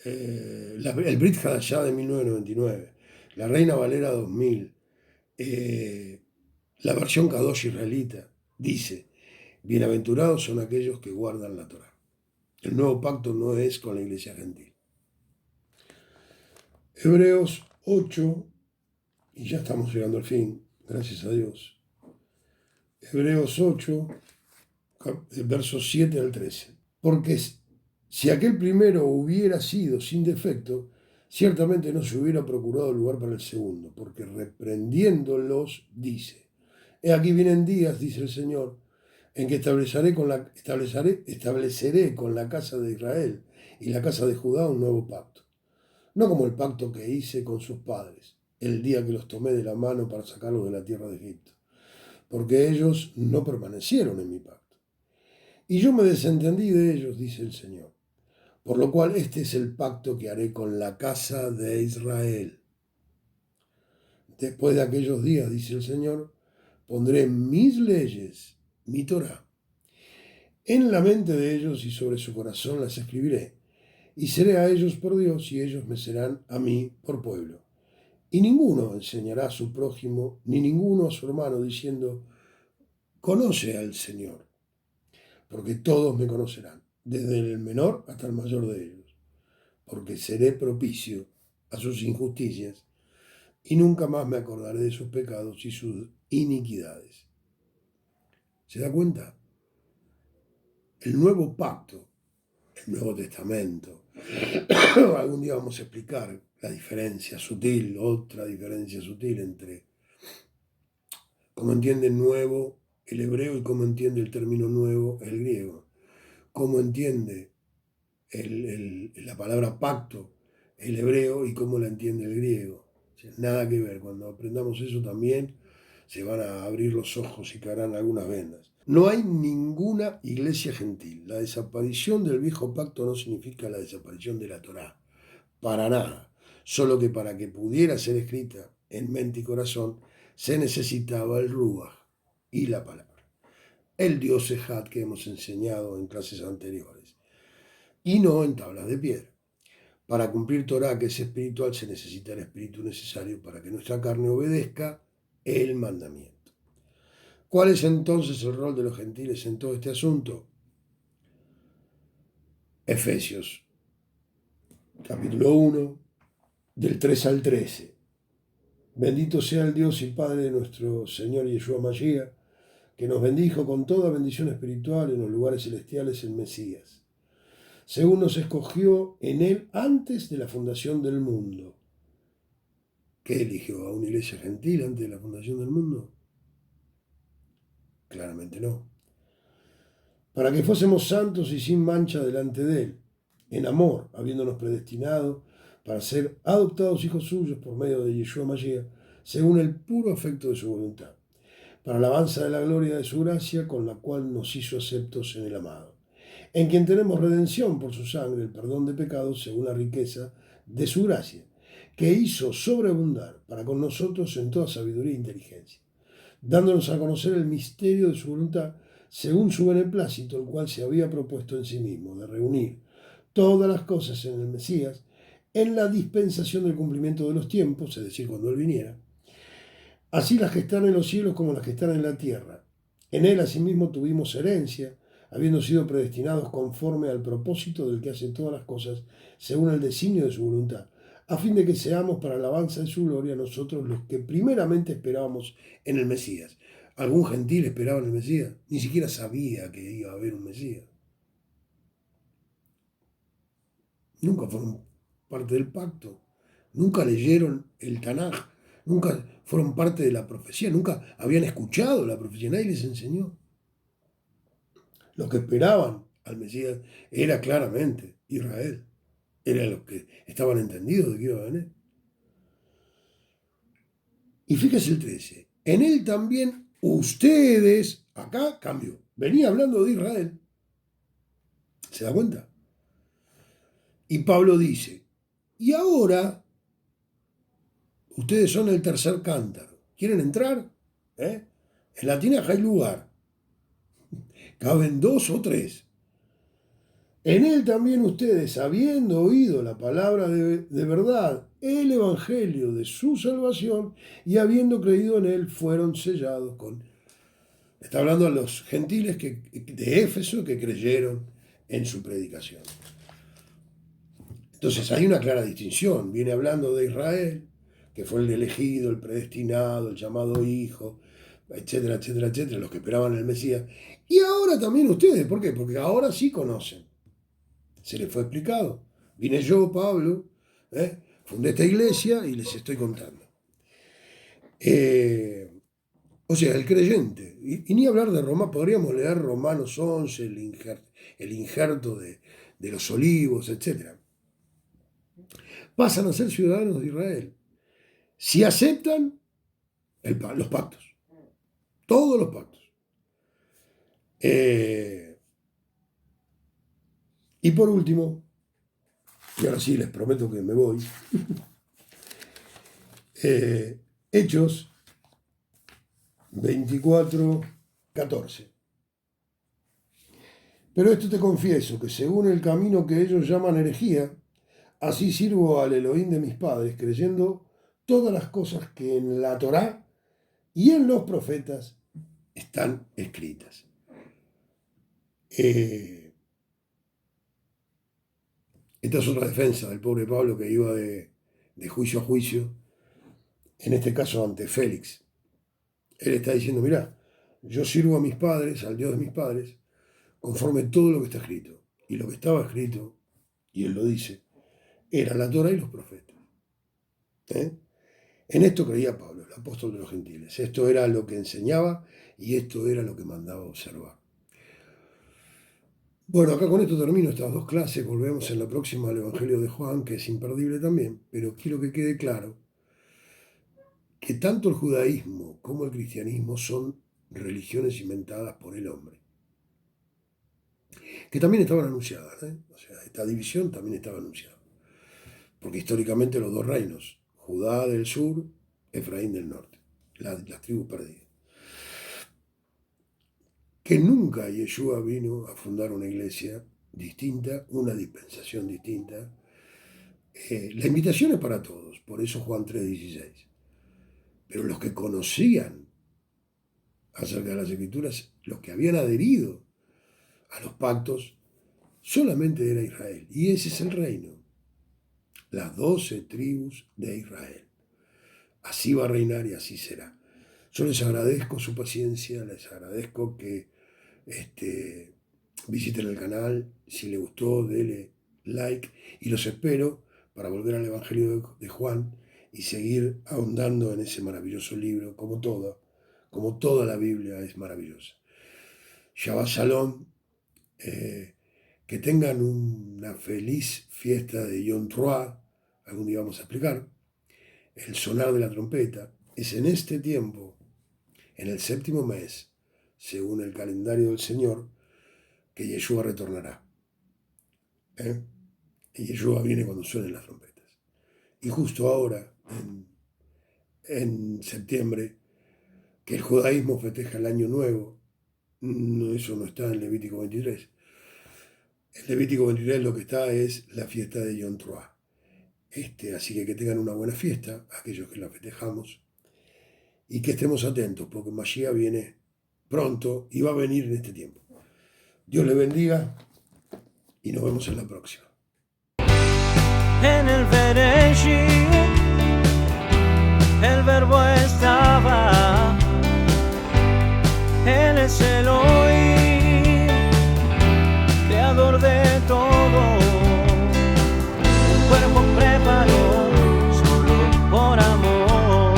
el Brit Hadashah de 1999, la Reina Valera 2000, la versión Kadosh israelita, dice, bienaventurados son aquellos que guardan la Torah. El nuevo pacto no es con la iglesia gentil. Hebreos 8, y ya estamos llegando al fin, gracias a Dios. Hebreos 8, versos 7 al 13. Porque Si aquel primero hubiera sido sin defecto, ciertamente no se hubiera procurado lugar para el segundo, porque reprendiéndolos dice, he aquí vienen días, dice el Señor, en que estableceré con la casa de Israel y la casa de Judá un nuevo pacto, no como el pacto que hice con sus padres, el día que los tomé de la mano para sacarlos de la tierra de Egipto, porque ellos no permanecieron en mi pacto. Y yo me desentendí de ellos, dice el Señor. Por lo cual este es el pacto que haré con la casa de Israel. Después de aquellos días, dice el Señor, pondré mis leyes, mi Torá, en la mente de ellos y sobre su corazón las escribiré. Y seré a ellos por Dios y ellos me serán a mí por pueblo. Y ninguno enseñará a su prójimo, ni ninguno a su hermano, diciendo, conoce al Señor, porque todos me conocerán, desde el menor hasta el mayor de ellos, porque seré propicio a sus injusticias y nunca más me acordaré de sus pecados y sus iniquidades. ¿Se da cuenta? El nuevo pacto, el Nuevo Testamento. Algún día vamos a explicar la diferencia sutil, otra diferencia sutil entre cómo entiende el nuevo el hebreo y cómo entiende el término nuevo el griego. Cómo entiende la palabra pacto el hebreo y cómo la entiende el griego. O sea, nada que ver. Cuando aprendamos eso también se van a abrir los ojos y caerán algunas vendas. No hay ninguna iglesia gentil. La desaparición del viejo pacto no significa la desaparición de la Torá. Para nada. Solo que para que pudiera ser escrita en mente y corazón se necesitaba el Ruach y la palabra. El Dios Ejad que hemos enseñado en clases anteriores. Y no en tablas de piedra. Para cumplir Torah, que es espiritual, se necesita el espíritu necesario para que nuestra carne obedezca el mandamiento. ¿Cuál es entonces el rol de los gentiles en todo este asunto? Efesios, capítulo 1, del 3 al 13. Bendito sea el Dios y Padre de nuestro Señor Yeshua Mashiach, que nos bendijo con toda bendición espiritual en los lugares celestiales en Mesías, según nos escogió en Él antes de la fundación del mundo. ¿Qué eligió? ¿A una iglesia gentil antes de la fundación del mundo? Claramente no. Para que fuésemos santos y sin mancha delante de Él, en amor, habiéndonos predestinado para ser adoptados hijos suyos por medio de Yeshua Mashiach, según el puro afecto de su voluntad, para alabanza de la gloria de su gracia, con la cual nos hizo aceptos en el amado, en quien tenemos redención por su sangre, el perdón de pecados, según la riqueza de su gracia, que hizo sobreabundar para con nosotros en toda sabiduría e inteligencia, dándonos a conocer el misterio de su voluntad, según su beneplácito, el cual se había propuesto en sí mismo, de reunir todas las cosas en el Mesías, en la dispensación del cumplimiento de los tiempos, es decir, cuando Él viniera, así las que están en los cielos como las que están en la tierra. En Él asimismo tuvimos herencia, habiendo sido predestinados conforme al propósito del que hace todas las cosas, según el designio de su voluntad, a fin de que seamos para alabanza de su gloria nosotros los que primeramente esperábamos en el Mesías. ¿Algún gentil esperaba en el Mesías? Ni siquiera sabía que iba a haber un Mesías. Nunca fueron parte del pacto, nunca leyeron el Tanaj, nunca fueron parte de la profecía, nunca habían escuchado la profecía, nadie les enseñó. Los que esperaban al Mesías era claramente Israel, eran los que estaban entendidos de que iba a venir. Y fíjese el 13, en él también ustedes, acá cambio, venía hablando de Israel, ¿se da cuenta? Y Pablo dice, y ahora ustedes son el tercer cántaro, ¿quieren entrar? En la tinaja hay lugar, caben 2 o 3. En él también ustedes, habiendo oído la palabra de verdad, el evangelio de su salvación, y habiendo creído en él, fueron sellados con... Está hablando a los gentiles de Éfeso que creyeron en su predicación. Entonces hay una clara distinción. Viene hablando de Israel, que fue el elegido, el predestinado, el llamado hijo, etcétera, etcétera, etcétera, los que esperaban el Mesías. Y ahora también ustedes, ¿por qué? Porque ahora sí conocen. Se les fue explicado. Vine yo, Pablo, fundé esta iglesia y les estoy contando. O sea, el creyente, y ni hablar de Roma, podríamos leer Romanos 11, el injerto de los olivos, etc. Pasan a ser ciudadanos de Israel. Si aceptan los pactos, todos los pactos. Y por último, y ahora sí les prometo que me voy, Hechos 24:14. Pero esto te confieso, que según el camino que ellos llaman herejía, así sirvo al Elohim de mis padres, creyendo todas las cosas que en la Torá y en los profetas están escritas. Esta es otra defensa del pobre Pablo, que iba de juicio a juicio, en este caso ante Félix. Él está diciendo, mirá, yo sirvo a mis padres, al Dios de mis padres, conforme todo lo que está escrito. Y lo que estaba escrito, y él lo dice, era la Torá y los profetas. En esto creía Pablo, el apóstol de los gentiles. Esto era lo que enseñaba y esto era lo que mandaba observar. Bueno, acá con esto termino estas dos clases. Volvemos en la próxima al Evangelio de Juan, que es imperdible también, pero quiero que quede claro que tanto el judaísmo como el cristianismo son religiones inventadas por el hombre, que también estaban anunciadas, O sea, esta división también estaba anunciada, porque históricamente los dos reinos, Judá del sur, Efraín del norte, las tribus perdidas. Que nunca Yeshua vino a fundar una iglesia distinta, una dispensación distinta. La invitación es para todos, por eso Juan 3:16. Pero los que conocían acerca de las Escrituras, los que habían adherido a los pactos, solamente era Israel. Y ese es el reino, las 12 tribus de Israel. Así va a reinar y así será. Yo les agradezco su paciencia, les agradezco que visiten el canal. Si les gustó, denle like y los espero para volver al Evangelio de Juan y seguir ahondando en ese maravilloso libro, como toda la Biblia es maravillosa. Shabbat Shalom, que tengan una feliz fiesta de Yom Teruah. Algún día vamos a explicar. El sonar de la trompeta es en este tiempo, en el 7º mes, según el calendario del Señor, que Yeshua retornará. Y Yeshua viene cuando suenen las trompetas. Y justo ahora, en septiembre, que el judaísmo festeja el Año Nuevo, eso no está en Levítico 23. En Levítico 23 lo que está es la fiesta de Yom Teruah. Así que tengan una buena fiesta, aquellos que la festejamos, y que estemos atentos, porque Mashiach viene pronto y va a venir en este tiempo. Dios le bendiga y nos vemos en la próxima. En el Bereshit, el verbo estaba, Él es Elohim, creador de todo. Un cuerpo preparó solo por amor.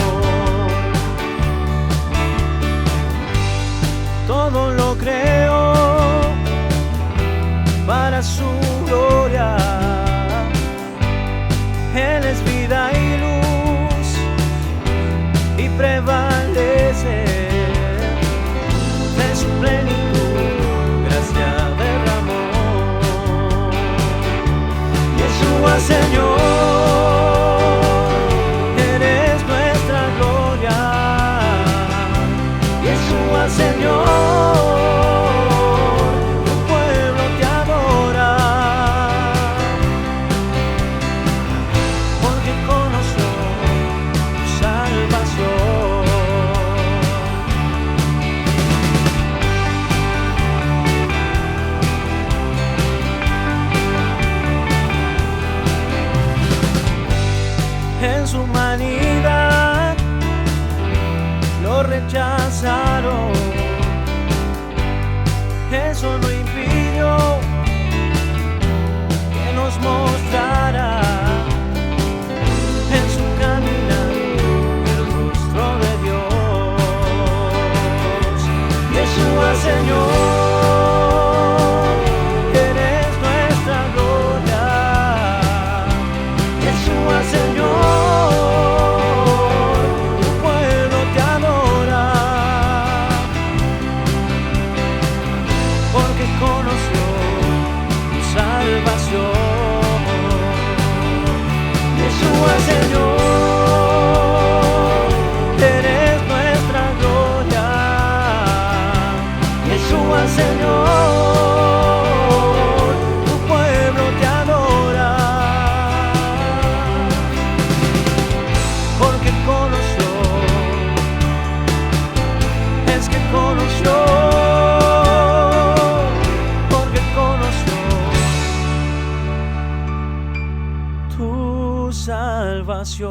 Todo lo creó para su gloria. Él es vida y luz y prevalece de su plenitud, gracia derramó. Yeshua Señor, eres nuestra gloria. Yeshua Señor, humanidad lo rechazaron. Eso no impidió conoció tu salvación. Yeshua Señor, eres nuestra gloria. Yeshua Señor, tu pueblo te adora, porque conoció, es que conoció, porque conoció tu salvación.